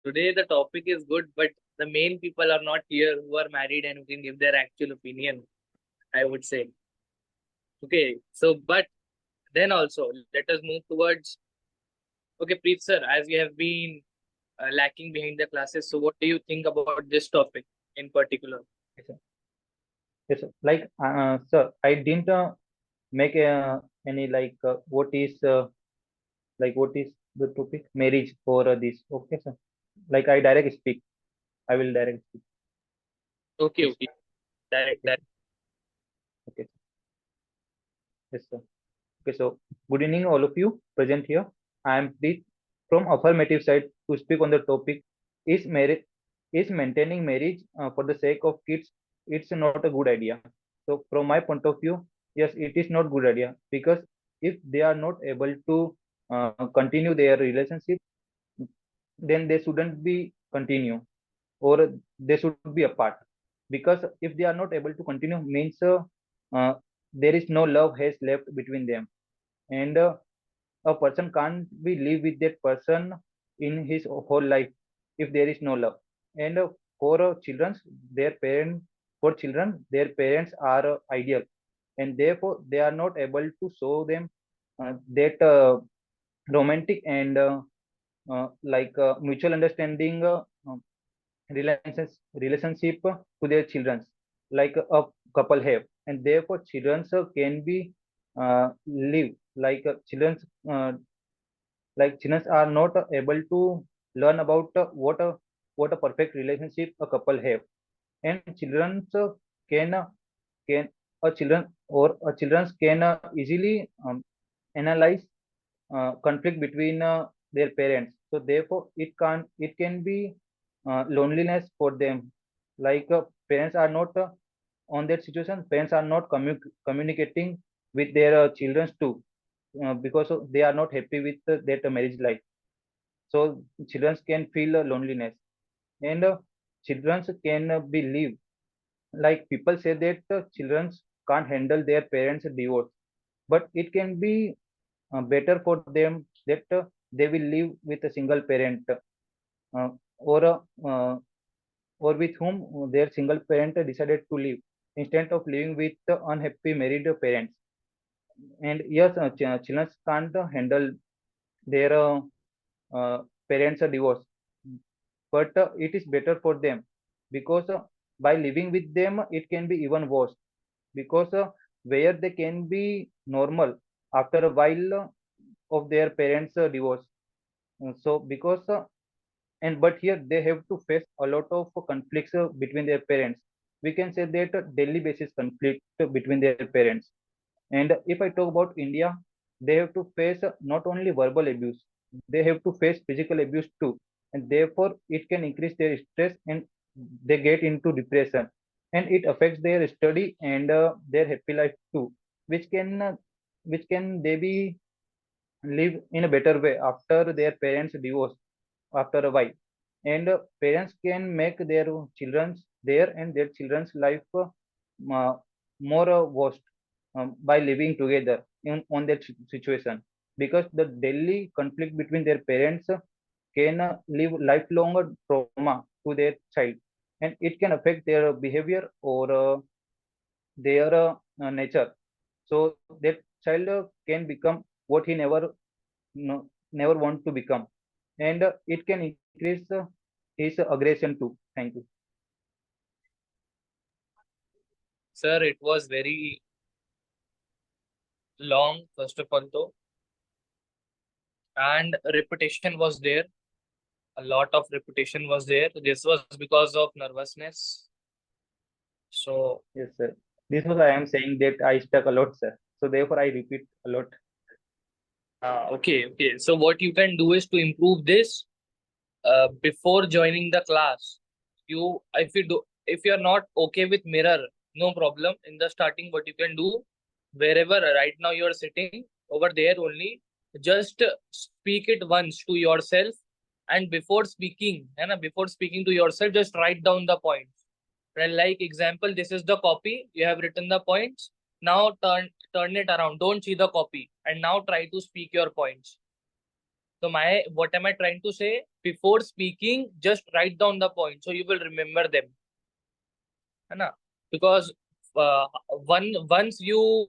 Today the topic is good, but the main people are not here who are married and who can give their actual opinion, I would say. Okay, so but then also let us move towards. Okay, Preet sir, as we have been lacking behind the classes, so what do you think about this topic in particular? Yes, sir. Yes, sir. Sir, I didn't make any what is the topic? Marriage for this. Okay, sir. Like I direct speak. I will direct speak. Okay, Yes. okay, direct, Okay, direct. sir. Okay, sir. Yes, sir. Okay, so good evening, all of you present here. I am Preet from affirmative side to speak on the topic: is marriage is maintaining marriage for the sake of kids? It's not a good idea. So, from my point of view, yes, it is not good idea because if they are not able to continue their relationship, then they shouldn't be continue or they should be apart because if they are not able to continue means uh, there is no love has left between them and a person can't be live with that person in his whole life if there is no love and for children their parent for children their parents are ideal and therefore they are not able to show them that romantic and mutual understanding relationship to their children like a couple have and therefore children can be live uh, like children are not able to learn about what a perfect relationship a couple have and children can a children or a children can easily analyze conflict between their parents so therefore it can be loneliness for them parents are not on that situation parents are not communicating with their children too because they are not happy with that marriage life so children can feel loneliness and children can be live like people say that children can't handle their parents divorce but it can be better for them that they will live with a single parent uh, or or with whom their single parent decided to live instead of living with the unhappy married parents and yes children can't handle their parents divorce but it is better for them because by living with them it can be even worse because where they can be normal after a while of their parents divorce. So because and but here they have to face a lot of conflicts between their parents. We can say that daily basis conflict between their parents. And if I talk about India, they have to face not only verbal abuse, they have to face physical abuse too. And therefore, it can increase their stress and they get into depression. And it affects their study and their happy life too, which can they be live in a better way after their parents divorce after a while and parents can make their children's their and their children's life uh, more worst by living together on that situation because the daily conflict between their parents can leave lifelong trauma to their child and it can affect their behavior or their nature so that child can become what he no, never want to become and it can increase his aggression too. Thank you. Sir, it was very long, first of all, though, and repetition was there. A lot of repetition was there. This was because of nervousness. So, Yes, sir. This was I am saying that I stuck a lot, sir. So therefore I repeat a lot. okay, okay. So, what you can do is to improve this before joining the class. If you're not okay with mirror, no problem. In the starting, what you can do, wherever right now you're sitting over there only, just speak it once to yourself, and before speaking to yourself, just write down the points. Well, like example, this is the copy. You have written the points. Now turn it around. Don't see the copy, and now try to speak your points. So what am I trying to say? before speaking, just write down the points so you will remember them. है ना? Because once you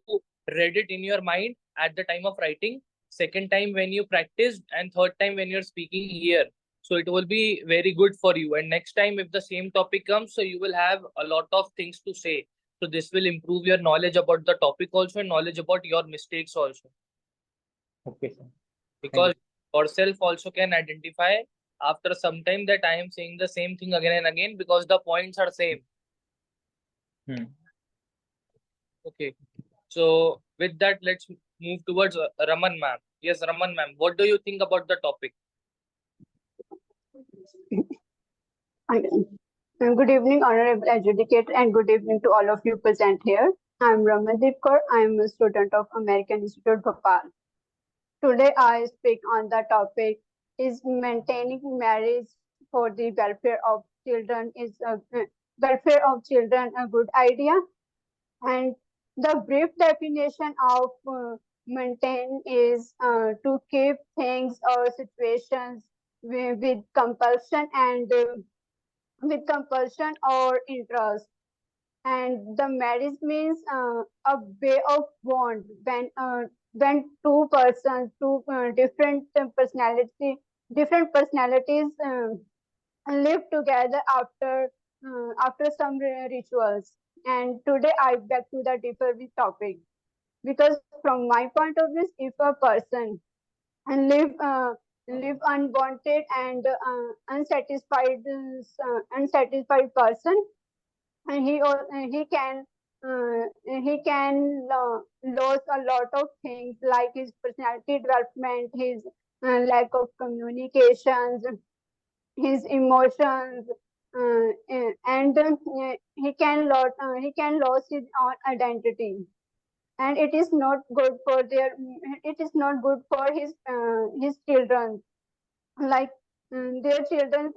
read it in your mind at the time of writing, second time when you practiced, and third time when you're speaking here, so it will be very good for you. And next time if the same topic comes, so you will have a lot of things to say. So this will improve your knowledge about the topic also, and knowledge about your mistakes also, Okay, sir. Thank because yourself also can identify after some time that I am saying the same thing again and again, because the points are same. you. Okay. So with that, let's move towards Raman ma'am. Yes, Raman ma'am, what do you think about the topic? Good evening, honorable adjudicator, and good evening to all of you present here. I am Rajiv. I am a student of American Institute, Bhopal. Today, I speak on the topic: is maintaining marriage for the welfare of children a good idea? And the brief definition of maintain is to keep things or situations with compulsion and with compulsion or interest. And the marriage means a way of bond when two persons, two different personalities live together after some rituals. And today I back to the deeper topic, because from my point of view, if a person and live unwanted and unsatisfied person, and he can lose a lot of things like his personality development, his lack of communications, his emotions, and he can lose his own identity. And it is not good for his children, like their children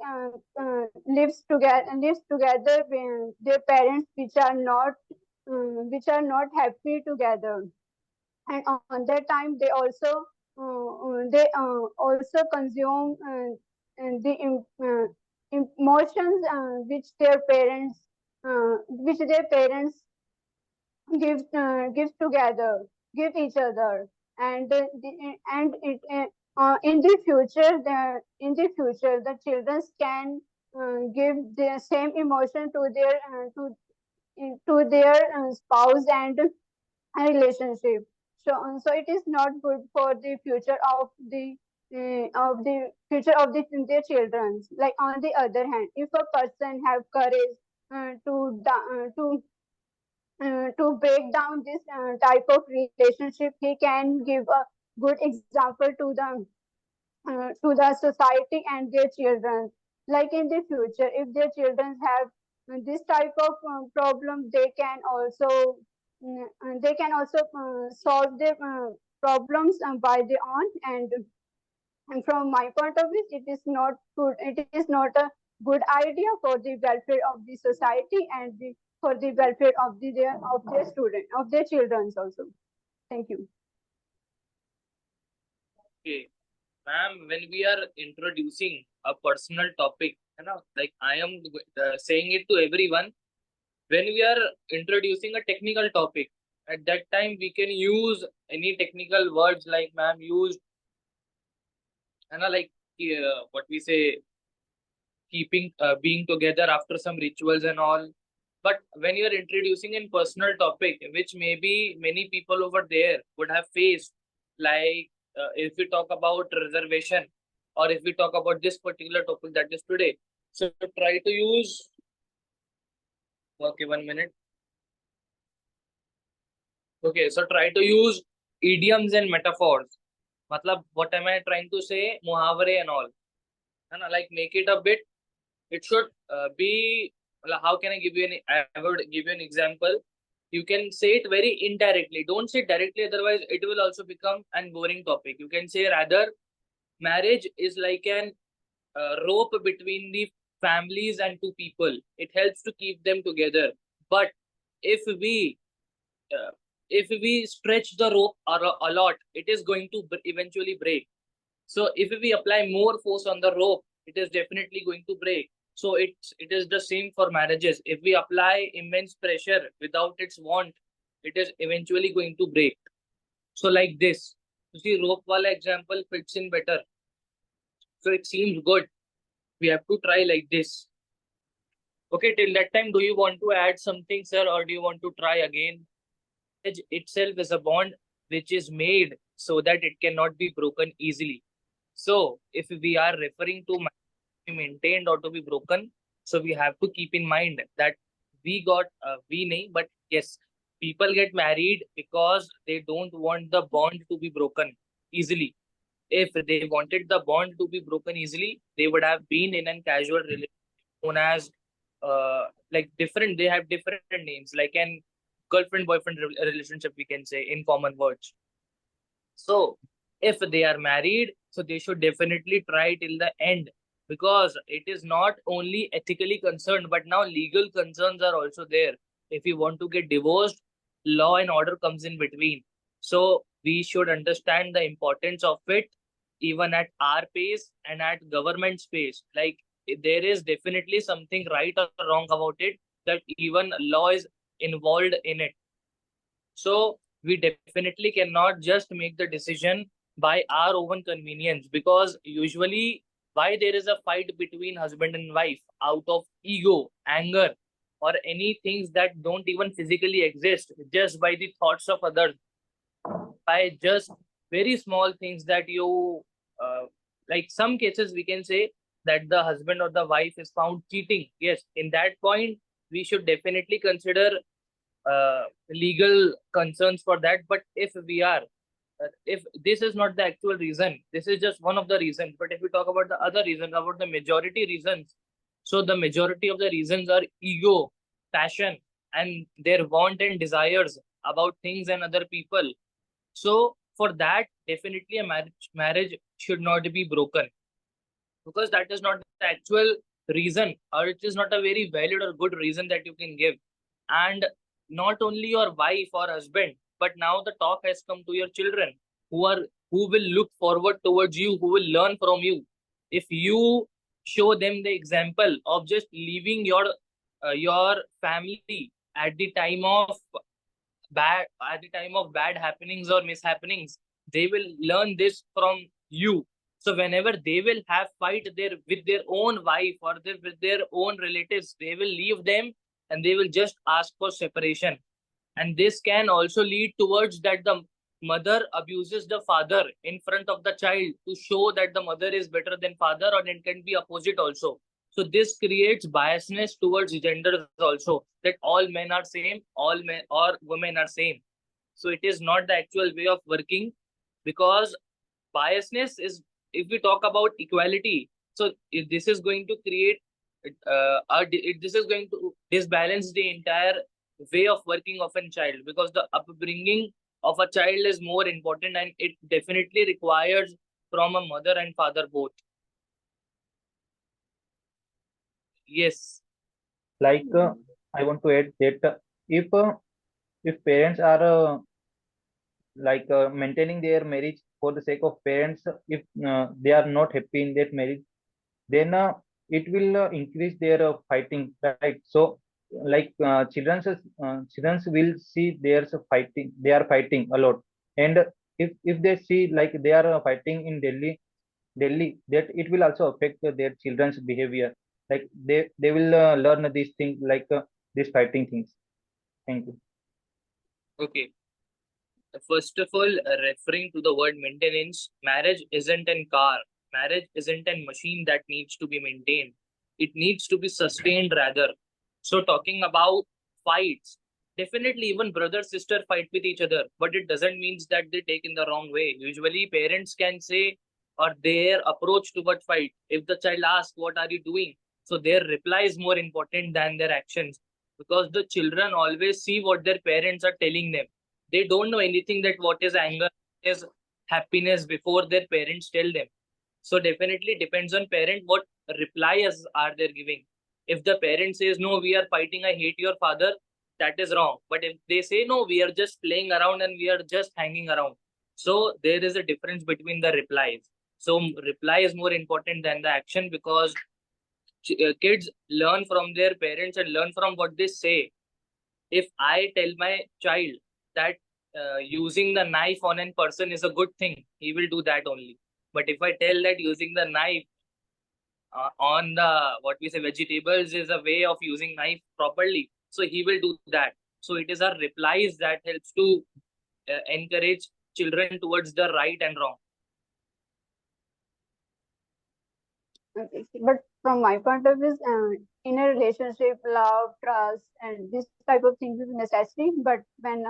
lives together with their parents which are not happy together. And on that time they also consume the emotions which their parents give each other. And and it in the future the children can give the same emotion to their spouse and relationship. So it is not good for the future of the future of their children. Like on the other hand, if a person have courage to break down this type of relationship, he can give a good example to the society and their children. Like in the future, if their children have this type of problem, they can also solve their problems by their own. And from my point of view, it is not good. It is not a good idea for the welfare of the society and for the welfare of their children also. Thank you. Okay. Ma'am, when we are introducing a personal topic, you know, like I am saying it to everyone, when we are introducing a technical topic, at that time we can use any technical words like ma'am used, you know, like what we say, keeping being together after some rituals and all. But when you are introducing in personal topic, which maybe many people over there would have faced, like if we talk about reservation, or if we talk about this particular topic that is today, so try to use. Okay, 1 minute. Okay, so try to use idioms and metaphors. Matlab, what am I trying to say? Muhavare and all. And like make it a bit. It should be. How can I give you I would give you an example. You can say it very indirectly. Don't say it directly, otherwise it will also become an boring topic. You can say rather, marriage is like an rope between the families and two people. It helps to keep them together. But if we uh, if we stretch the rope a lot, it is going to eventually break. So if we apply more force on the rope, it is definitely going to break. So it is the same for marriages. If we apply immense pressure without its want, it is eventually going to break. So like this, you see, rope wala example fits in better. So it seems good. We have to try like this. Okay, till that time, do you want to add something, sir, or do you want to try again? Marriage itself is a bond which is made so that it cannot be broken easily. So if we are referring to marriage to be maintained or to be broken, so we have to keep in mind that we nahi, but yes, people get married because they don't want the bond to be broken easily. If they wanted the bond to be broken easily, they would have been in a casual relationship known as like different. They have different names, like an girlfriend boyfriend relationship, we can say in common words. So if they are married, so they should definitely try till the end, because it is not only ethically concerned, but now legal concerns are also there. If you want to get divorced, law and order comes in between. So we should understand the importance of it, even at our pace and at government space. Like there is definitely something right or wrong about it, that even law is involved in it. So we definitely cannot just make the decision by our own convenience, because usually why there is a fight between husband and wife out of ego, anger, or any things that don't even physically exist, just by the thoughts of others, by just very small things that you like some cases we can say that the husband or the wife is found cheating. Yes, in that point we should definitely consider legal concerns for that. But if this is not the actual reason, this is just one of the reasons. But if we talk about the other reasons, about the majority reasons, so the majority of the reasons are ego, passion, and their want and desires about things and other people. So for that, definitely a marriage should not be broken, because that is not the actual reason, or it is not a very valid or good reason that you can give. And not only your wife or husband, but now the talk has come to your children, who will look forward towards you, who will learn from you. If you show them the example of just leaving your family at the time of bad happenings or mishappenings, they will learn this from you. So whenever they will have fight with their own wife or with their own relatives, they will leave them and they will just ask for separation. And this can also lead towards that the mother abuses the father in front of the child to show that the mother is better than father, or it can be opposite also. So this creates biasness towards genders also, that all men are same, all men or women are same. So it is not the actual way of working, because biasness is, if we talk about equality, so if this is going to create this is going to disbalance the entire way of working of a child, because the upbringing of a child is more important, and it definitely requires from a mother and father both. Yes. Like I want to add that if parents are maintaining their marriage for the sake of parents, if they are not happy in that marriage, then it will increase their fighting, right? So children will see there's a fighting, they are fighting a lot. And if they see like they are fighting in Delhi, that it will also affect their children's behavior. Like they will learn these things, these fighting things. Thank you. Okay. First of all, referring to the word maintenance, marriage isn't a car. Marriage isn't a machine that needs to be maintained. It needs to be sustained rather. So talking about fights, definitely even brother sister fight with each other, but it doesn't mean that they take in the wrong way. Usually parents can say, or their approach toward fight, if the child asks, what are you doing? So their reply is more important than their actions, because the children always see what their parents are telling them. They don't know anything that what is anger, what is happiness before their parents tell them. So definitely depends on parent what replies are they giving. If the parent says, no, we are fighting, I hate your father, that is wrong. But if they say, no, we are just playing around and we are just hanging around, so there is a difference between the replies. So reply is more important than the action, because kids learn from their parents and learn from what they say. If I tell my child that using the knife on a person is a good thing, he will do that only. But if I tell that using the knife on the what we say vegetables is a way of using knife properly, so he will do that. So it is our replies that helps to encourage children towards the right and wrong. Okay. But from my point of view, in a relationship, love, trust, and this type of things is necessary. But when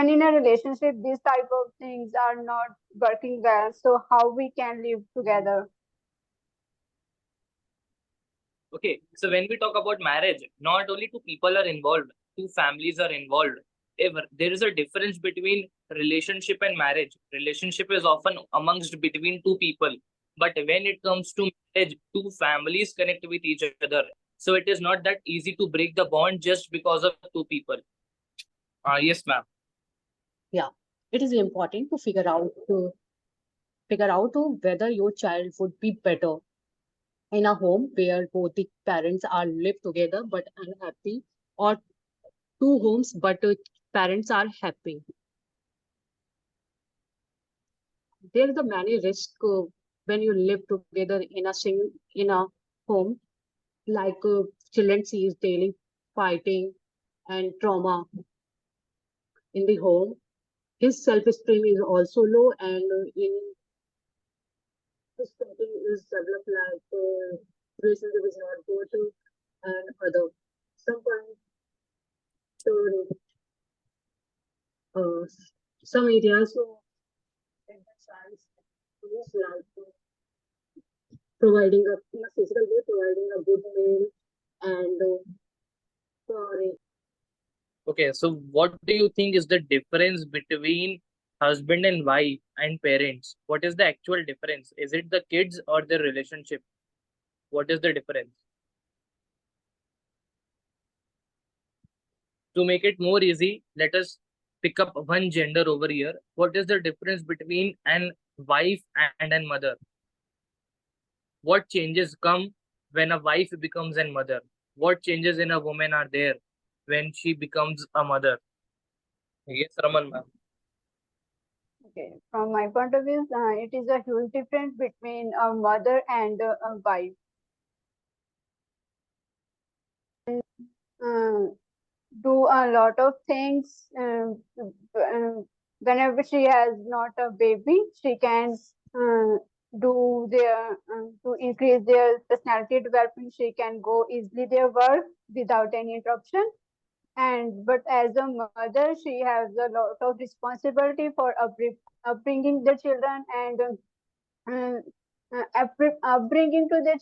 in a relationship, these type of things are not working well, so how we can live together? Okay, so when we talk about marriage, not only two people are involved, two families are involved. If there is a difference between relationship and marriage. Relationship is often amongst between two people, but when it comes to marriage, two families connect with each other. So it is not that easy to break the bond just because of two people. Yes, ma'am. Yeah, it is important to figure out whether your child would be better in a home where both the parents are live together but unhappy, or two homes but parents are happy. There is a many risk when you live together in a home, like children sees daily fighting and trauma in the home. His self-esteem is also low, and in his thinking is developed like relationship is not good, and other sometimes uh, some areas in the child is like providing in a physical way, providing a good meal and for Okay, so what do you think is the difference between husband and wife and parents? What is the actual difference? Is it the kids or the relationship? What is the difference? To make it more easy, let us pick up one gender over here. What is the difference between an wife and a mother? What changes come when a wife becomes a mother? What changes in a woman are there when she becomes a mother? Yes, Raman ma'am. Okay, from my point of view, it is a huge difference between a mother and a wife. Uh, do a lot of things. Whenever she has not a baby, she can do their to increase their personality development. She can go easily their work without any interruption. And but as a mother, she has a lot of responsibility for upbringing the children and uh, upbringing to the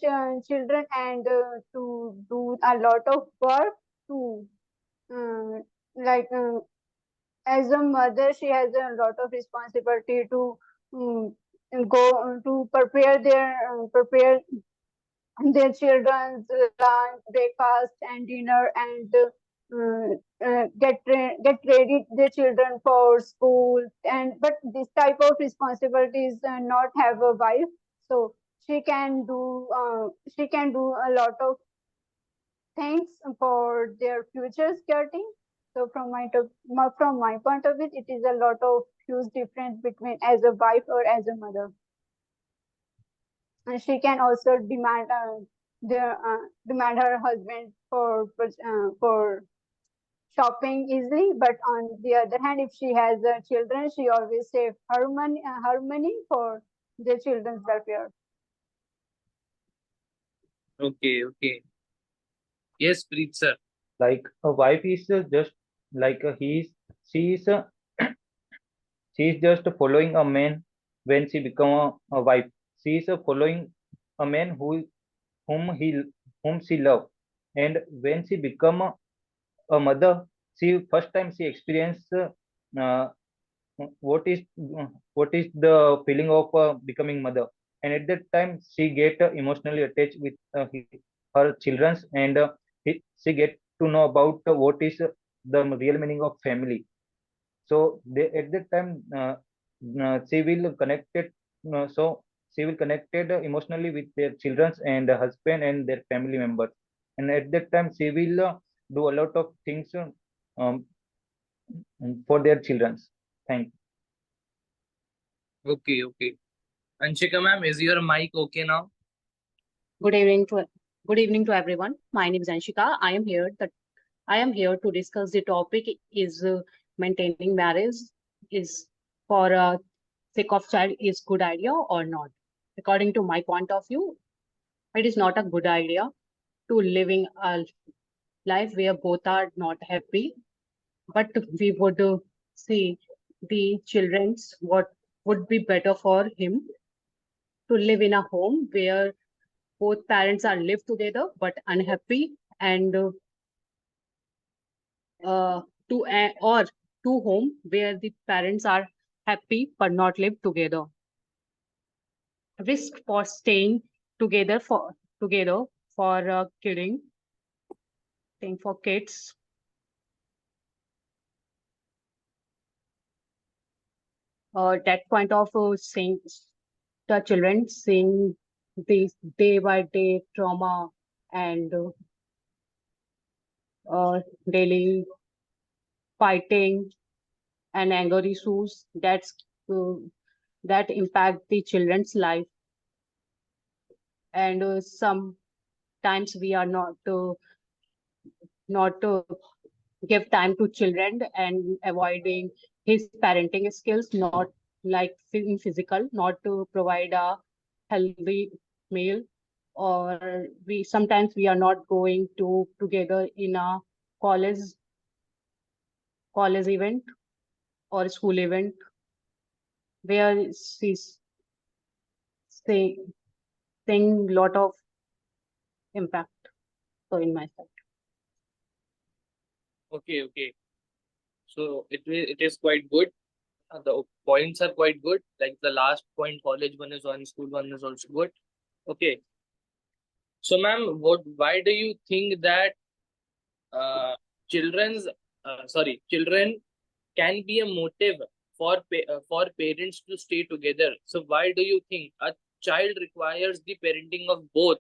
children and to do a lot of work to uh, like as a mother she has a lot of responsibility to um, go to prepare their children's lunch, breakfast, and dinner, and get ready their children for school. And but this type of responsibilities not have a wife, so she can do a lot of things for their future security. So from my point of view, it is a lot of huge difference between as a wife or as a mother. And she can also demand her husband for shopping easily. But on the other hand, if she has children, she always save her money for the children's welfare. Okay, okay. Yes, Preet sir. Like a wife is just like she is she is just following a man when she become a wife. She is following a man whom he whom she love, and when she become a mother, she first time she experience uh, what is what is the feeling of becoming mother, and at that time she get emotionally attached with her children, and she get to know about what is the real meaning of family. So they, at that time she will connect it So she will connected emotionally with their children and the husband and their family members. And at that time, she will do a lot of things um, for their children. Thank Okay, okay. Anshika ma'am, is your mic okay now? Good evening to good evening to everyone. My name is Anshika. I am here to discuss the topic is maintaining marriage is for sake of child is good idea or not. According to my point of view, it is not a good idea to living a life where both are not happy, but we would see the children's what would be better for him to live in a home where both parents are live together but unhappy and uh, or to home where the parents are happy but not live together. Risk for staying together for kidding thing for kids. That point of seeing the children seeing this day by day trauma and daily fighting and anger issues uh, that impact the children's life and sometimes we are not give time to children and avoiding his parenting skills not like in physical not to provide a healthy meal or we sometimes we are not going to together in a college college event or school event where she's seeing lot of impact so in my side. Okay, okay. So it is quite good. The points are quite good. Like the last point, college one is one, school one is also good. Okay. So ma'am, why do you think that uh, children can be a motive for parents to stay together? So why do you think a child requires the parenting of both?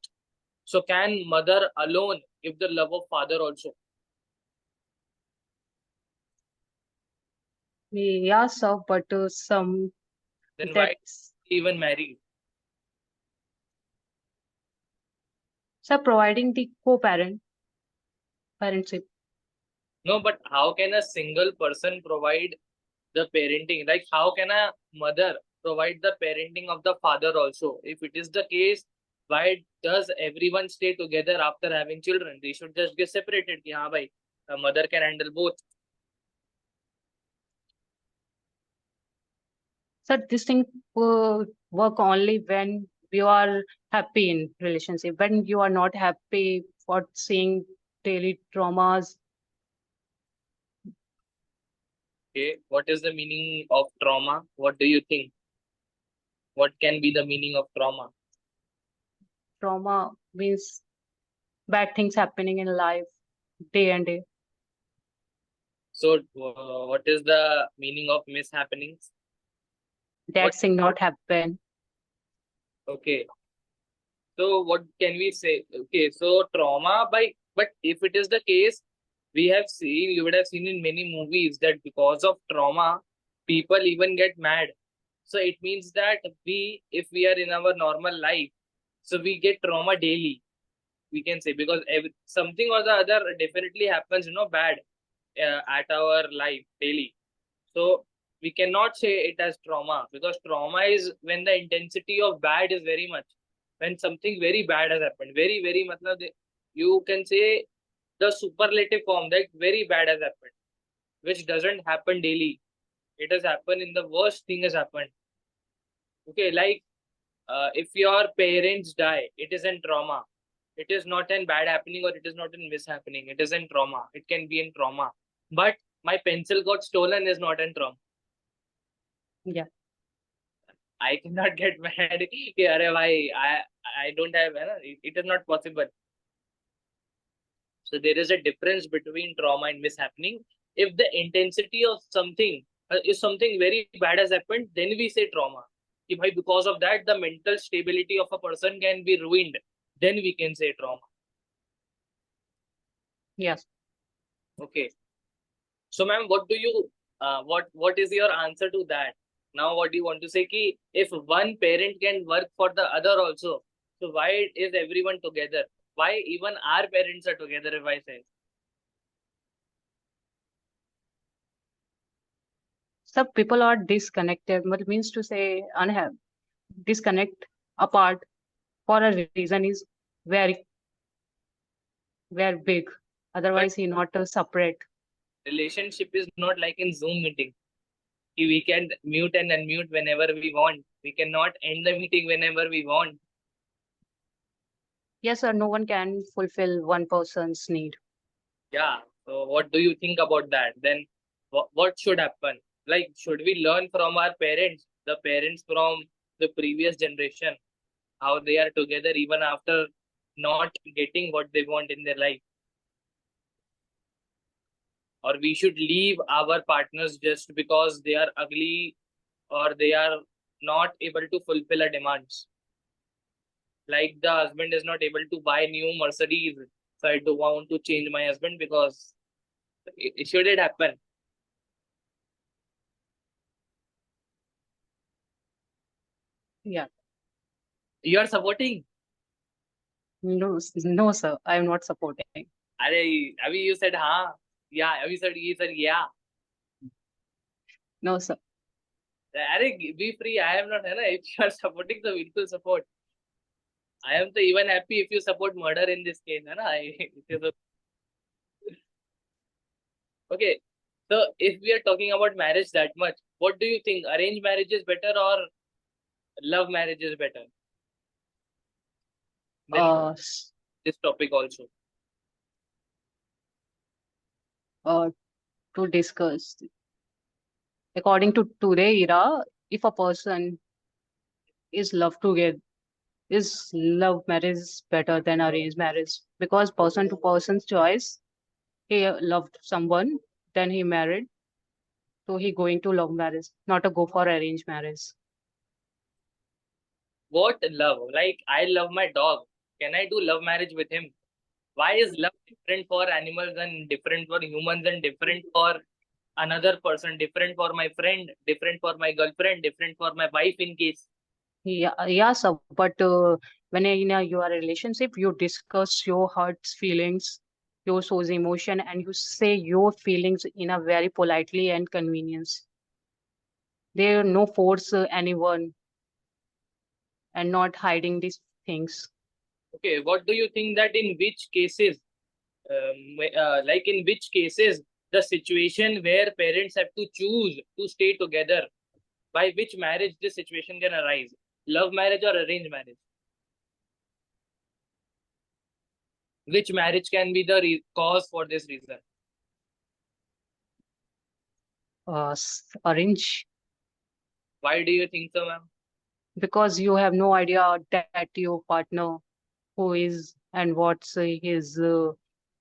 So can mother alone give the love of father also? Yeah, sir, but some Then why that's even marry? sir providing the parentship. No, but how can a single person provide the parenting? Like, how can a mother provide the parenting of the father also? If it is the case, why does everyone stay together after having children? They should just get separated. Ki, haan, bhai, a mother can handle both. So this thing work only when you are happy in relationship. When you are not happy for seeing daily traumas, Okay, what is the meaning of trauma? What do you think? What can be the meaning of trauma? trauma means bad things happening in life day and day. So, what is the meaning of mishappenings? What? That thing not happen. Okay. So what can we say? Okay, so trauma by, but if it is the case, we have seen, you would have seen in many movies that because of trauma, people even get mad. So it means that if we are in our normal life, so we get trauma daily, we can say, because something or the other definitely happens, bad at our life daily. So we cannot say it as trauma because trauma is when the intensity of bad is very much. When something very bad has happened, very, very, matlab, you can say the superlative form that very bad has happened, which doesn't happen daily. It has happened in the worst thing has happened. Okay, like if your parents die, it is in trauma. It is not in bad happening or it is not in mishappening. It is in trauma. It can be in trauma. But my pencil got stolen is not in trauma. Yeah. I cannot get mad. कि अरे भाई, I don't have, है ना, it is not possible. So there is a difference between trauma and mishappening. If the intensity of something is something very bad has happened, then we say trauma. कि भाई because of that the mental stability of a person can be ruined, then we can say trauma. Yes. Okay. So ma'am, what is your answer to that? Now what do you want to say ki if one parent can work for the other also, so why is everyone together? Why even our parents are together, if I say? Some people are disconnected, but means to say unhappy, disconnect apart for a reason is very, very big. But Otherwise, he not separate. relationship is not like in Zoom meeting. We can mute and unmute whenever we want. We cannot end the meeting whenever we want. Yes, sir, no one can fulfill one person's need. Yeah. So what do you think about that? Then what should happen? Like, should we learn from our parents, the parents from the previous generation, how they are together even after not getting what they want in their life? Or we should leave our partners just because they are ugly or they are not able to fulfill our demands. Like the husband is not able to buy new Mercedes, so I don't want to change my husband because should it happen? Yeah. You are supporting? No, no, sir, I am not supporting. Abhi you said हाँ, yeah. Abhi you said yeah. No, sir. Be free. I am not, है ना? If you are supporting, so बिल्कुल support. I am तो even happy if you support murder in this case, है ना? Okay. So if we are talking about marriage that much, what do you think? Arranged marriage is better or love marriage is better? Then this topic also. To discuss, according to today era, if a person is love together, is love marriage better than arranged marriage? Because person to person's choice, he loved someone, then he married, so he going to love marriage, not a go for arranged marriage. What love? Like, I love my dog. Can I do love marriage with him? Why is love different for animals and different for humans and different for another person, different for my friend, different for my girlfriend, different for my wife in case? Yeah, sir. But when in your relationship, you discuss your heart's feelings, your soul's emotion, and you say your feelings in a very politely and convenience. There no force anyone and not hiding these things. Okay, what do you think that in which cases, like in which cases, the situation where parents have to choose to stay together, by which marriage this situation can arise? Love marriage or arranged marriage? Which marriage can be the cause for this reason? Arrange, Why do you think so, ma'am? because you have no idea that your partner who is and what's his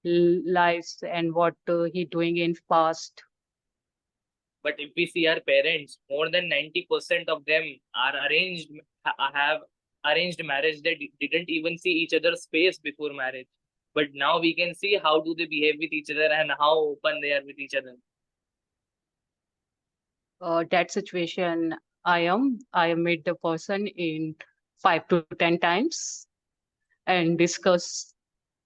lives and what he doing in past. But if we see our parents, more than 90% of them are have arranged marriage. They didn't even see each other's face before marriage. But now we can see how do they behave with each other and how open they are with each other. That situation, I am meet the person in 5 to 10 times and discuss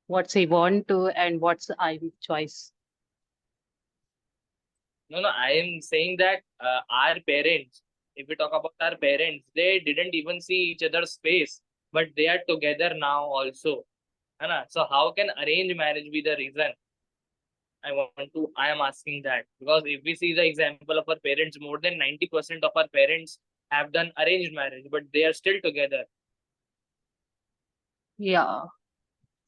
what's he want to and what's I choice. No, I am saying that our parents, if we talk about our parents, they didn't even see each other's face, but they are together now also. है ना? So how can arranged marriage be the reason? I am asking that because if we see the example of our parents, more than 90% of our parents have done arranged marriage, but they are still together. Yeah.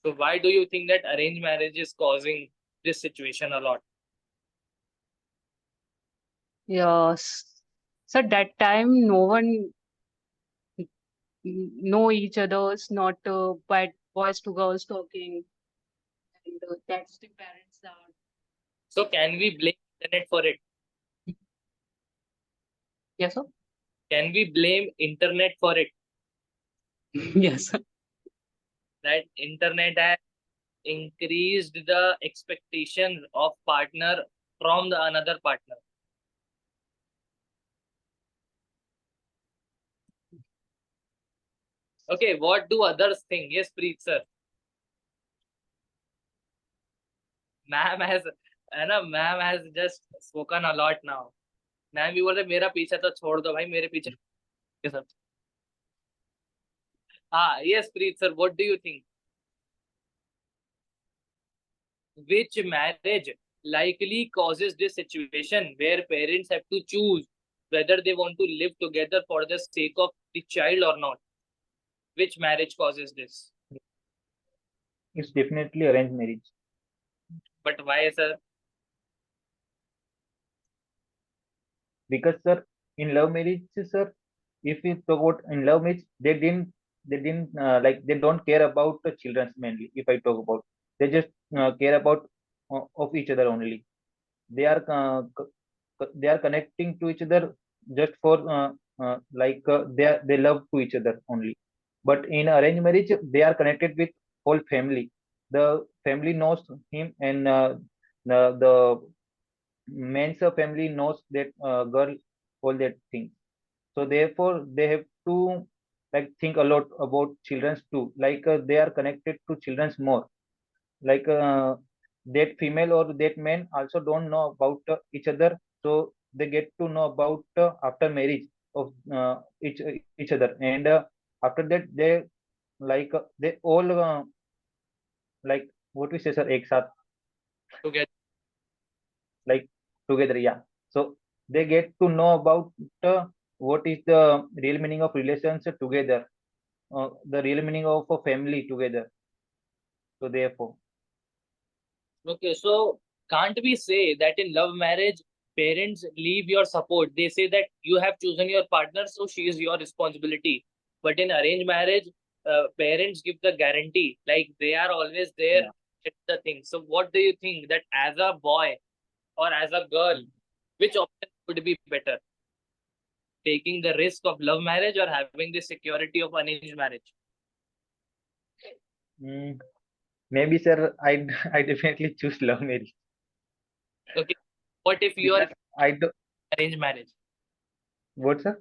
So why do you think that arranged marriage is causing this situation a lot? Yes. So that time no one know each other's, not but boys to girls talking, and that's the parents are. So can we blame internet for it? Yes, sir. Can we blame internet for it? Yes. That internet has increased the expectation of partner from the another partner. Okay, what do others think? Yes, Preet sir. Ma'am has, है ना, ma'am has just spoken a lot now. Ma'am भी बोल रहे मेरा पीछे तो छोड़ दो भाई, मेरे पीछे ये सब. हाँ, yes, Preet sir, what do you think? Which marriage likely causes this situation where parents have to choose whether they want to live together for the sake of the child or not? Which marriage causes this? It's definitely arranged marriage. But why, sir? Because sir, in love marriage, sir, if we talk about in love marriage, they didn't like they don't care about the children mainly. If I talk about, they just care about of each other only. They are they are connecting to each other just for they love to each other only. But in arranged marriage, they are connected with whole family. The family knows him, and the man's family knows that girl, all that things. So therefore they have to like think a lot about children's too, they are connected to children's more, like that female or that man also don't know about each other, so they get to know about after marriage of each other, and after that they they all like what we say sir, ek saath, Together. like together, yeah. So they get to know about what is the real meaning of relations together, the real meaning of a family together. So therefore, Okay, so can't we say that in love marriage, parents leave your support? They say that you have chosen your partner, so she is your responsibility. But in arranged marriage, parents give the guarantee, like they are always there yeah. at the thing. So, what do you think that as a boy or as a girl, which option would be better? Taking the risk of love marriage or having the security of arranged marriage? Mm, maybe sir, I I definitely choose love marriage Okay, what if you are because I do. arranged marriage? What sir?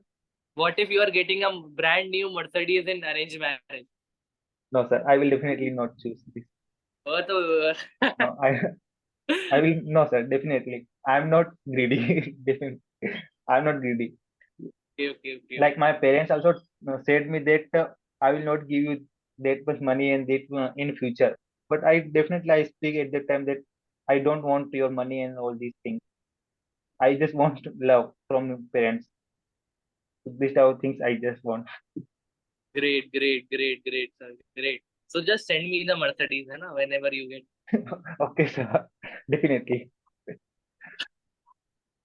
What if you are getting a brand new Mercedes in arranged marriage? No sir, I will definitely not choose this. वो तो No, I will no sir, definitely. I'm not greedy. Definitely, I'm not greedy. okay, okay, okay, Like my parents also said me that I will not give you that much money and that in future. But I definitely I speak at that time that I don't want your money and all these things. I just want love from parents. These are things I just want. great, great, great, great, sir, great. So just send me the Mercedes, है ना, whenever you get. Okay, sir. Definitely.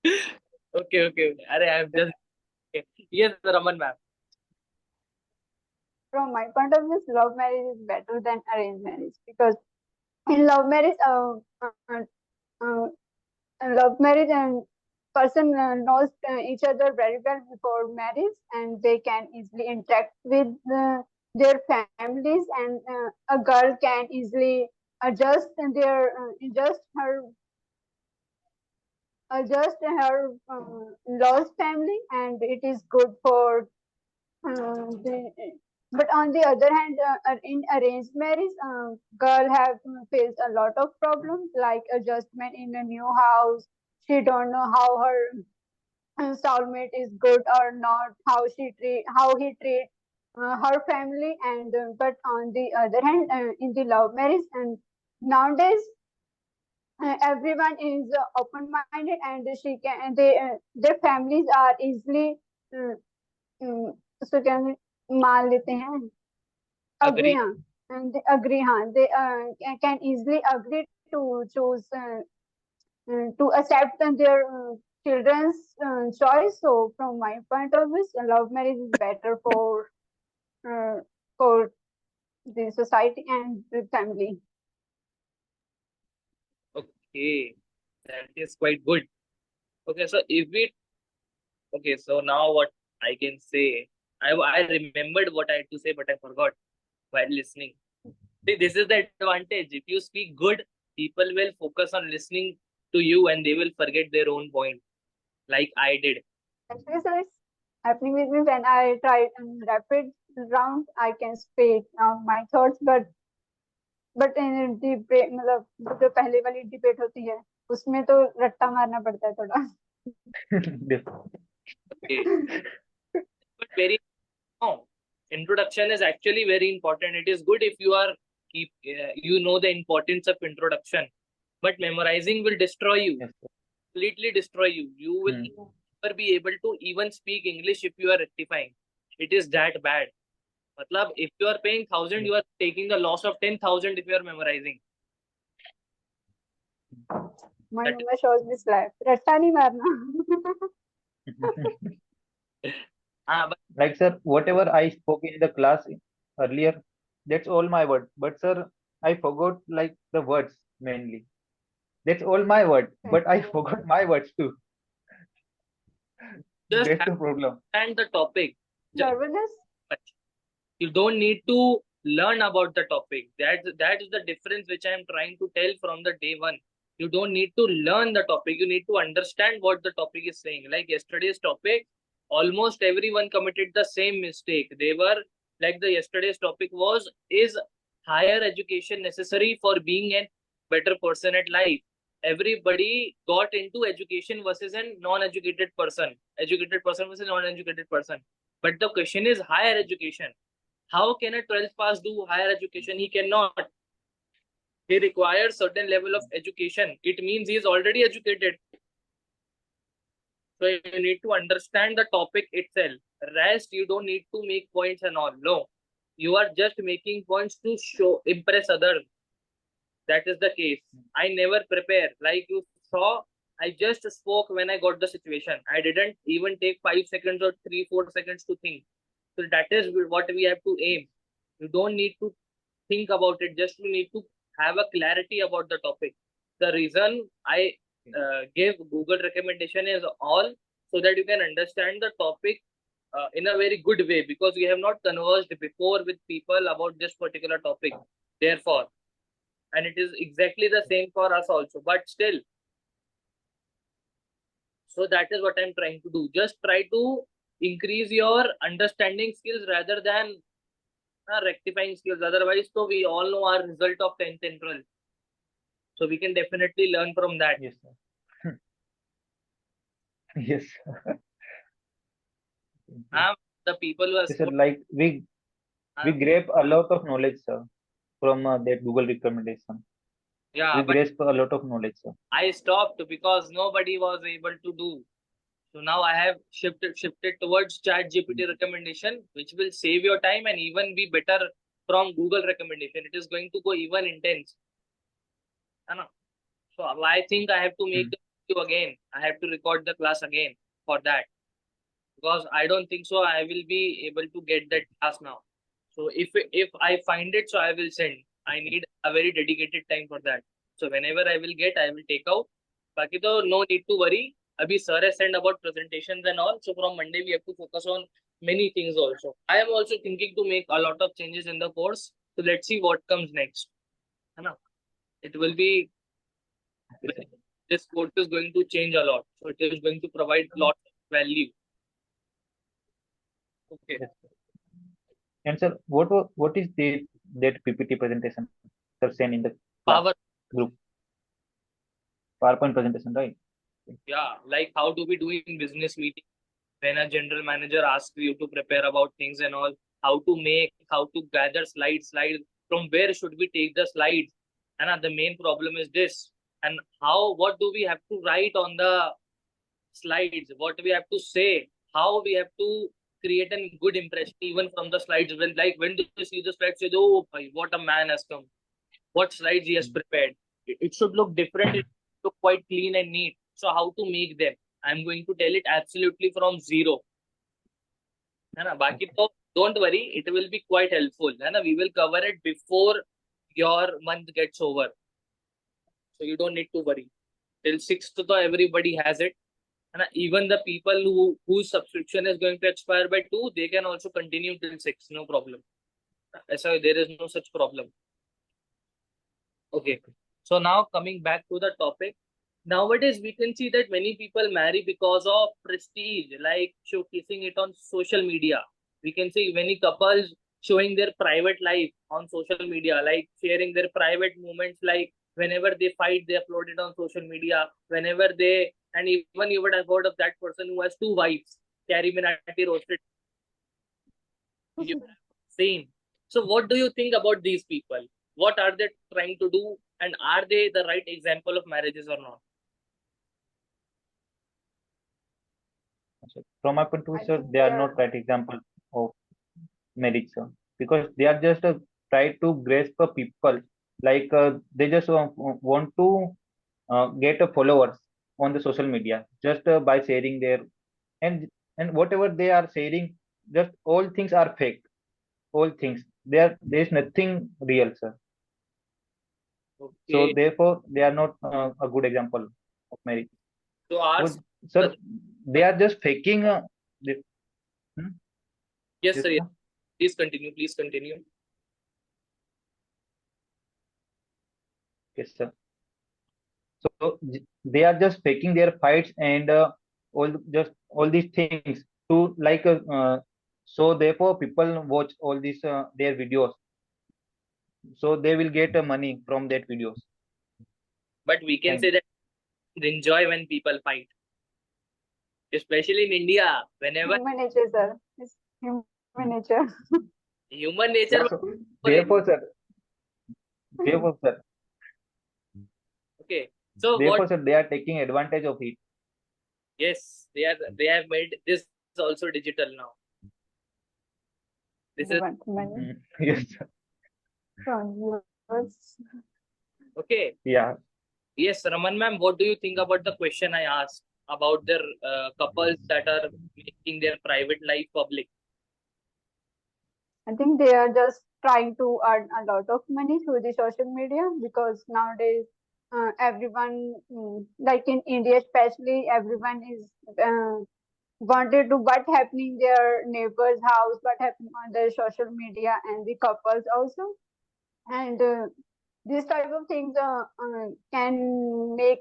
Okay, okay. अरे I'm just okay. Yes, Raman ma'am. From my point of view, love marriage is better than arranged marriage because in love marriage, love marriage and person knows each other very well before marriage, and they can easily interact with their families, and a girl can easily adjust their adjust her in-laws family, and it is good for the, but on the other hand, in arranged marriage, girl have faced a lot of problems like adjustment in a new house. She don't know how her soulmate is good or not, how he treat her family, and but on the other hand, in the love marriage, and nowadays everyone is open minded, and she can they their families are easily uh, उसको क्या मान लेते हैं agree Agree. हाँ and they agree हाँ they can easily agree to choose to accept their children's choice. So from my point of view, love marriage is better uh, for the society and the family. Okay, that is quite good. Okay, so if we okay, so now what? I can say I remembered what I had to say, but I forgot while listening. See, this is the advantage. If you speak good, people will focus on listening to you and they will forget their own point, like I did. Actually, sir, it's happening with me when I try rapid round. I can speak my thoughts, but in debate मतलब जो पहले वाली debate होती है उसमें तो रट्टा मारना पड़ता है थोड़ा. Okay. But very no. Introduction is actually very important. It is good if you are you know the importance of introduction. But memorizing will destroy you, Yes, sir. completely destroy you. You will never be able to even speak English if you are rectifying. It is that bad. Matlab, if you are paying 1,000, you are taking the loss of 10,000 if you are memorizing. My That- mama shows me slap. रट्टा नहीं मारना. but Like, sir, whatever I spoke in the class earlier, that's all my words. But, sir, I forgot like the words mainly. That's all my words, but I forgot my words too. just That's the problem. understand the topic. Just Nervousness. you don't need to learn about the topic. That is the difference which I am trying to tell from the day one. You don't need to learn the topic. You need to understand what the topic is saying. Like yesterday's topic, almost everyone committed the same mistake. They were like the yesterday's topic was, is higher education necessary for being a better person at life? Everybody got into education versus a non-educated person. Educated person versus non-educated person. But the question is higher education. How can a 12th pass do higher education? He cannot. He requires certain level of education. It means he is already educated. So you need to understand the topic itself. Rest, you don't need to make points and all. No. You are just making points to impress others. That is the case. I never prepare. Like you saw, I just spoke when I got the situation. I didn't even take 5 seconds or 3-4 seconds to think. So that is what we have to aim. You don't need to think about it. Just you need to have a clarity about the topic. The reason I gave Google recommendation is all so that you can understand the topic in a very good way, because we have not conversed before with people about this particular topic. Therefore, and it is exactly the same for us also. But still, so that is what I'm trying to do. Just try to increase your understanding skills rather than rectifying skills. Otherwise, so we all know our result of 10th and 12th. So we can definitely learn from that. Yes, sir. Yes. The people who are Yes, sir. Like we grab a lot of knowledge, sir, from that Google recommendation. yeah, We but grasp a lot of knowledge, sir. I stopped because nobody was able to do. So now I have shifted towards ChatGPT recommendation, which will save your time and even be better from Google recommendation. It is going to go even intense. So I think I have to make the video again. I have to record the class again for that, because I don't think so I will be able to get that class now. So if I find it, so I will send. I need a very dedicated time for that. So whenever I will get, I will take out. Baki to no need to worry. Abhi sir has sent about presentations and all. So from Monday we have to focus on many things also. I am also thinking to make a lot of changes in the course. So let's see what comes next. It will be, this course is going to change a lot. So it is going to provide a lot of value. Okay. Yes, sir. And sir, what is that PPT presentation sir sent in the class Power. group? PowerPoint presentation, right? Yeah, like how to be doing business meeting when a general manager asks you to prepare about things and all, how to gather slides, from where should we take the slides? And the main problem is this. And what do we have to write on the slides? What we have to say? How we have to create a good impression even from the slides? When do you see the slides, say, oh, bhai, what a man has come. What slides he has prepared. It should look different. It should look quite clean and neat. So how to make them? I'm going to tell it absolutely from zero. Baki to, don't worry, it will be quite helpful. We will cover it before your month gets over. So you don't need to worry. Till 6th, everybody has it. And even the people whose subscription is going to expire by 2, they can also continue till 6, no problem. So there is no such problem. Okay. So now coming back to the topic, nowadays we can see that many people marry because of prestige, like showcasing it on social media. We can see many couples showing their private life on social media, like sharing their private moments, like whenever they fight, they upload it on social media. Whenever they, and even you would have heard of that person who has 2 wives, Carrie Minati roasted, you have seen. So what do you think about these people? What are they trying to do, and are they the right example of marriages or not? So from my point of I view, sir, think they they are are not right example of marriage, sir, because they are just try to grasp the people, like they just want to get followers on the social media just by sharing their, and whatever they are sharing, just all things are fake, all things, there is nothing real, sir. So Okay. therefore they are not a good example of marriage. So ask Because, sir, the, they are just faking the, hmm? yes, Yes, sir. Yes. sir. Please continue. Please continue. Yes, sir. So they are just faking their fights and all these things to like so therefore people watch all these their videos, so they will get money from that videos. But we can say And that enjoy when people fight, especially in India. Whenever human nature, sir. It's human nature. human nature, yeah, was so for it. therefore sir, Okay. So what? therefore sir, they are taking advantage of it. Yes, they have made this also digital now. This They is want money Yes, sir. from viewers. okay. Yeah. Yes, Raman ma'am, what do you think about the question I asked about their couples that are making their private life public? I think they are just trying to earn a lot of money through the social media because nowadays everyone, like in India especially, everyone is wanted to what happening their neighbor's house, what happening on their social media, and the couples also. And this type of things can make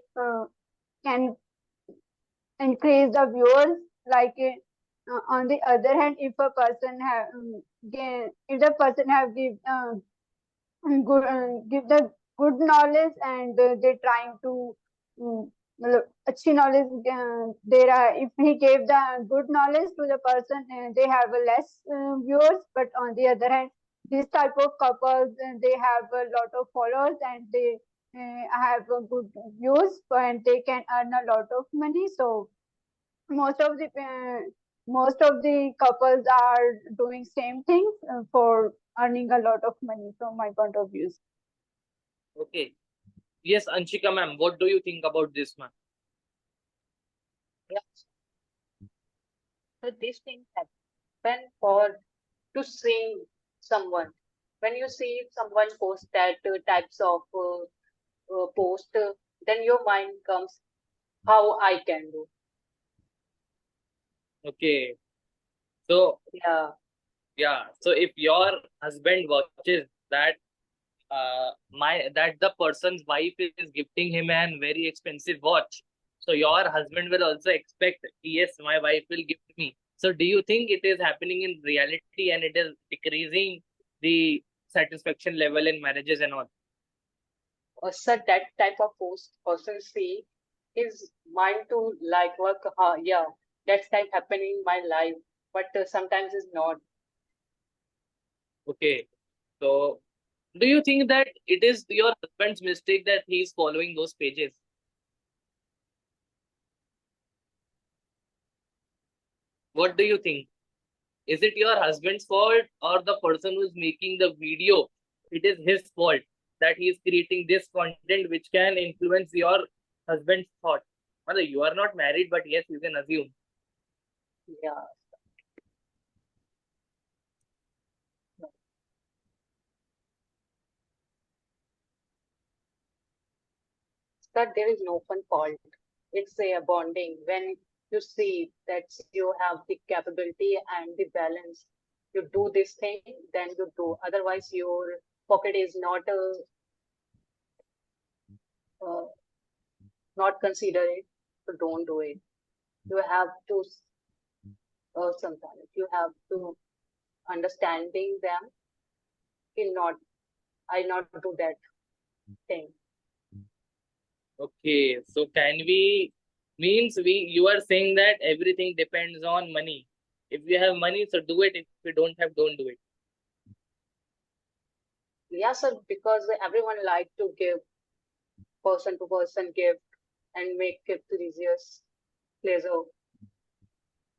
can increase the viewers. Like on the other hand, if a person have if the person have good give the good knowledge and they trying to मतलब अच्छी knowledge there are, if he gave the good knowledge to the person, they have a less viewers. But on the other hand, this type of couples, they have a lot of followers and they have a good views and they can earn a lot of money. So most of the most of the couples are doing same things for earning a lot of money from my point of view. Okay. Yes, Anshika ma'am, what do you think about this, ma'am? Yeah. So these things happen for to see someone. When you see someone post that types of post, then your mind comes how I can do. Okay. So Yeah, yeah, so if your husband watches that that the person's wife is gifting him an very expensive watch, so your husband will also expect, yes, my wife will gift me. So do you think it is happening in reality and it is decreasing the satisfaction level in marriages and all? or such that type of post person see his mind to like work. Yeah, that's type happening in my life, but sometimes it's not. Okay. So do you think that it is your husband's mistake that he is following those pages? What do you think? Is it your husband's fault or the person who is making the video? It is his fault that he is creating this content which can influence your husband's thought. Well, you are not married, but yes, you can assume. Yeah, that there is no one fault. It's a bonding when you see that you have the capability and the balance. You do this thing, then you do. Otherwise, your pocket is uh, not consider it, so don't do it. You have to sometimes you have to understanding them. Will not I not do that thing. Okay, so can we means you are saying that everything depends on money. If you have money, so do it. If you don't have, don't do it. Yes, sir, because everyone like to give person to person gift and make it precious pleasure.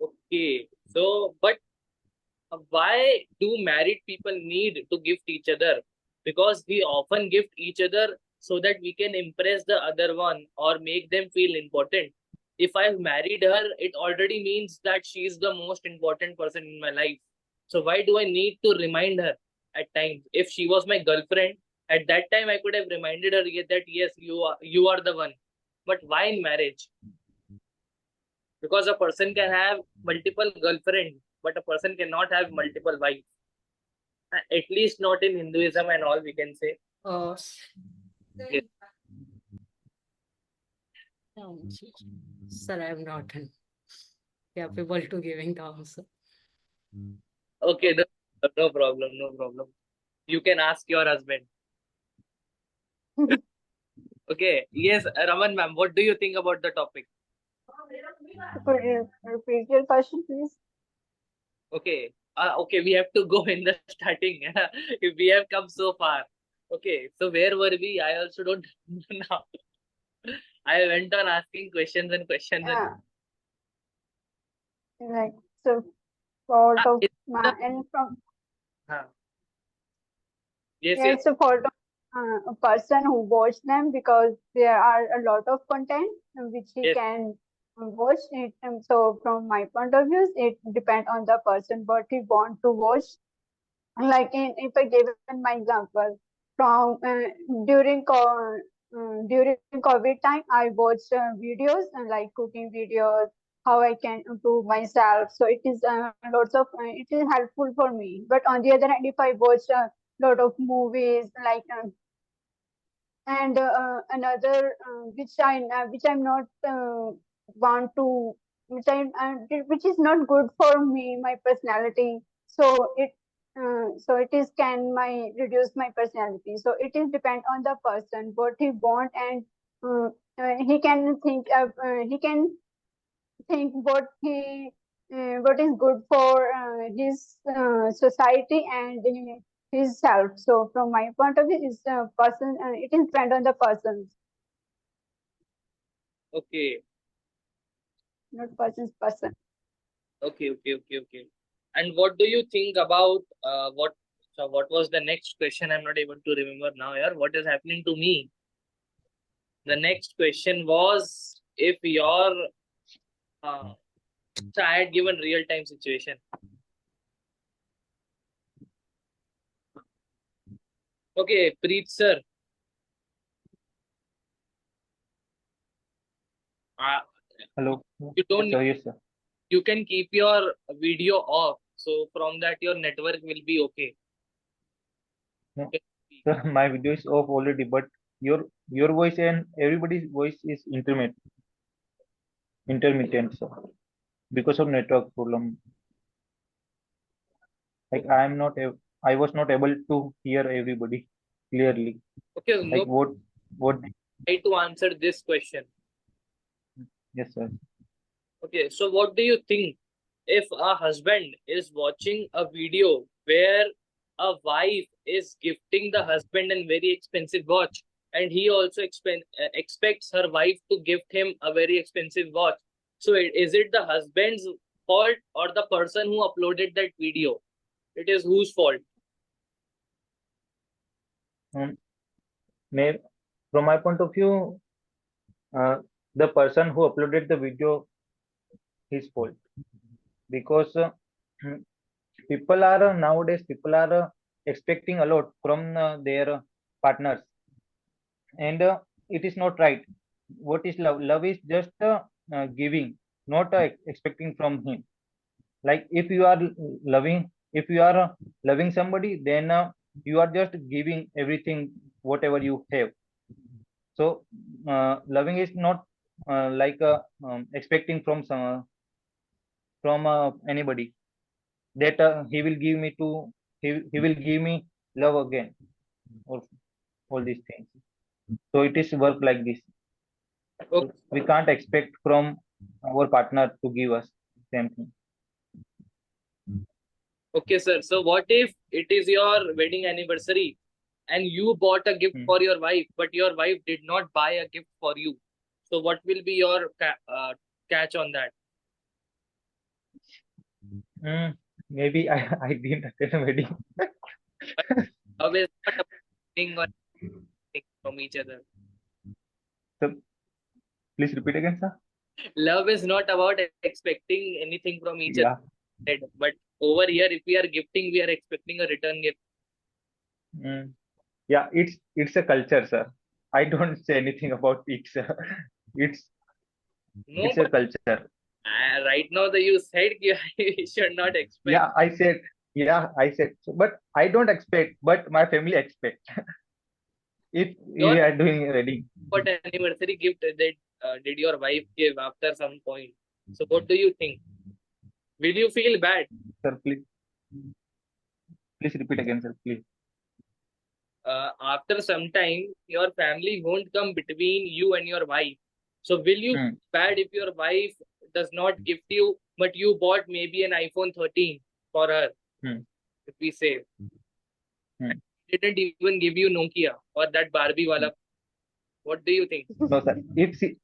Okay, so but why do married people need to gift each other? Because we often gift each other so that we can impress the other one or make them feel important. If I've married her, it already means that she is the most important person in my life. So why do I need to remind her at times? If she was my girlfriend, at that time I could have reminded her that yes, you are the one. But why in marriage? Because a person can have multiple girlfriends, but a person cannot have multiple wives. At least not in Hinduism and all, we can say. Yes. Sir, I'm not capable to giving the answer. Okay, no problem, no problem. You can ask your husband. Okay, yes, Raman ma'am, what do you think about the topic? Could you repeat your question, please? Okay, okay, we have to go in the starting. If we have come so far. Okay, so where were we? I also don't know now. I went on asking questions and questions. Yeah. Like, so sort of It's and from uh, yes, yeah, yes, it's a photo a person who watch them because there are a lot of content which he yes. can watch it. And so from my point of view, it depends on the person what he want to watch. Like if I give my example from during COVID time, I watched videos like cooking videos, how I can improve myself. So it is lots of it is helpful for me. But on the other hand, if I watch a lot of movies like and another which I'm not want to which is not good for me my personality, so it is can my reduce my personality, so it is depend on the person what he want, and uh, he can think what is good for his society and his self. So from my point of view, is person. It is depend on the person, Okay, not person's person. okay. And what do you think about what? So what was the next question? I'm not able to remember now. Yeah, what is happening to me? The next question was if your so I had given real time situation. Okay, Preet sir, uh, Hello. you don't Yes, sir. Yes, sir. you can keep your video off, so from that your network will be okay. Yeah. Okay. Sir, my video is off already, but your voice and everybody's voice is intermittent, sir, because of network problem. Like I was not able to hear everybody clearly. Okay, Like no, what? try to answer this question. Yes, sir. Okay, so what do you think if a husband is watching a video where a wife is gifting the husband a very expensive watch, and he also expects her wife to gift him a very expensive watch? So is it the husband's fault or the person who uploaded that video? It is whose fault? Um, may, from my point of view, uh, the person who uploaded the video, his fault, because people are expecting a lot from their partners, and it is not right. What is love? Love is just giving. not expecting from him. Like if you are loving, if you are loving somebody, then you are just giving everything, whatever you have. So loving is not like expecting from some from anybody that he will give me to he will give me love again, or all these things. So it is work like this. So Okay, we can't expect from our partner to give us same thing. okay, sir. So what if it is your wedding anniversary and you bought a gift Hmm. for your wife, but your wife did not buy a gift for you? So what will be your catch on that? Maybe I didn't attend a wedding. But love is not about thing or thing from each other. So please repeat again, sir. Love is not about expecting anything from each Yeah. other. But over here, if we are gifting, we are expecting a return gift. Mm. Yeah, it's a culture, sir. I don't say anything about it, sir. It's No, it's a but culture. right now that you said we should not expect. Yeah, I said so, but I don't expect, but my family expect. If Your we are doing a wedding. what anniversary gift that did your wife give after some point? So what do you think? Will you feel bad? Sir, please repeat again, sir, please. After some time, your family won't come between you and your wife. So will you Hmm. feel bad if your wife does not gift you, but you bought maybe an iPhone 13 for her, Hmm. if we say, Hmm. didn't even give you Nokia or that Barbie wala? What do you think? No, sir. If she,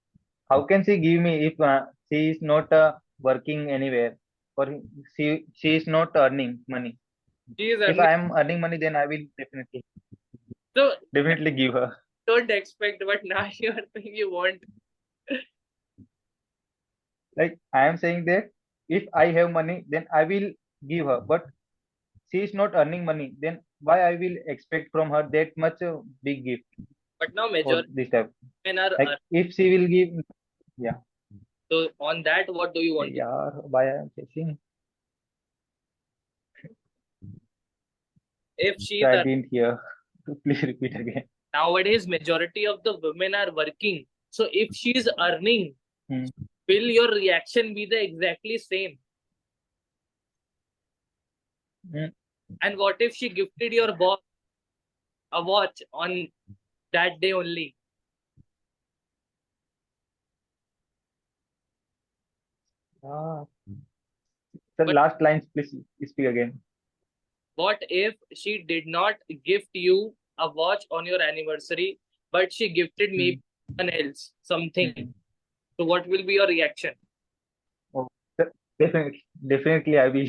how can she give me if she is not working anywhere, or she is not earning money? She is If earning. I am earning money, then I will So definitely give her. don't expect, but now you are saying you want. Like I am saying that if I have money, then I will give her. But she is not earning money, then why I will expect from her that much big gift But now or majority this type? men are. Like if she will give, yeah, So on that, what do you want to? yeah, why I am saying? If she So is I didn't hear. Please repeat again. nowadays, majority of the women are working. So if she is earning, Hmm. will your reaction be the exactly same? Hmm. And what if she gifted your boss a watch on that day only? Ah. Sir, But last lines, please speak again. what if she did not gift you a watch on your anniversary, but she gifted Hmm. maybe someone else something? Hmm. So what will be your reaction? Oh, sir, definitely I will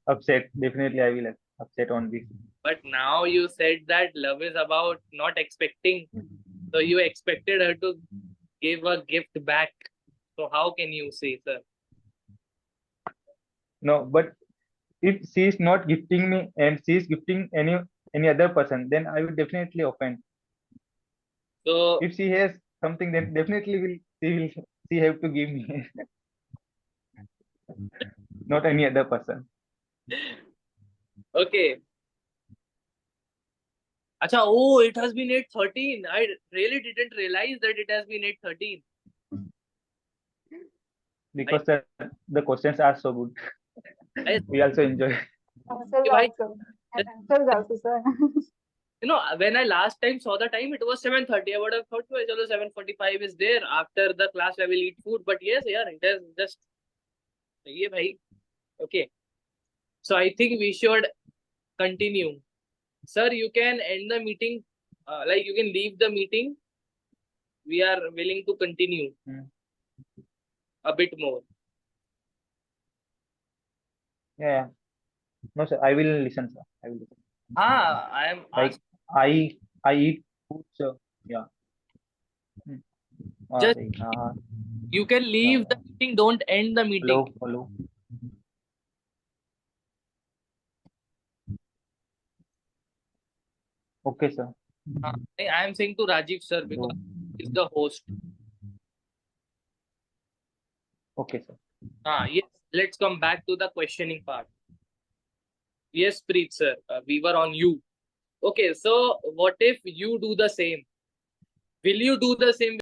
upset. Definitely I will upset on this. But now you said that love is about not expecting. So you expected her to give a gift back. So how can you say, sir? No, but if she is not gifting me and she is gifting any other person, then I will definitely offend. So If she has something, then definitely will she have to give me, not any other person. okay. Acha, oh, it has been 8:13. I really didn't realize that it has been 8:13. Because the questions are so good. I, We also enjoy. Answers bhai, also. And answers also, sir. when I last time saw the time, it was 7:30. I would have thought, well, chalo, 7:45 is there. After the class, I will eat food. But yes, yeah, it has just. Yeah, bhai. Okay. So I think we should continue. Sir, you can end the meeting. Like you can leave the meeting. We are willing to continue Hmm. a bit more. Yeah. No, sir. I will listen, sir. I will listen. I am Like asked. I eat food, sir. Yeah. Hmm. Just Yeah. you can leave the meeting. Don't end the meeting. Hello. Okay, sir. I am saying to Rajiv sir because So, he's the host. Okay, sir. Yes, let's come back to the questioning part. Yes, Preet sir, we were on you. Okay, so what if you do the same? Will you do the same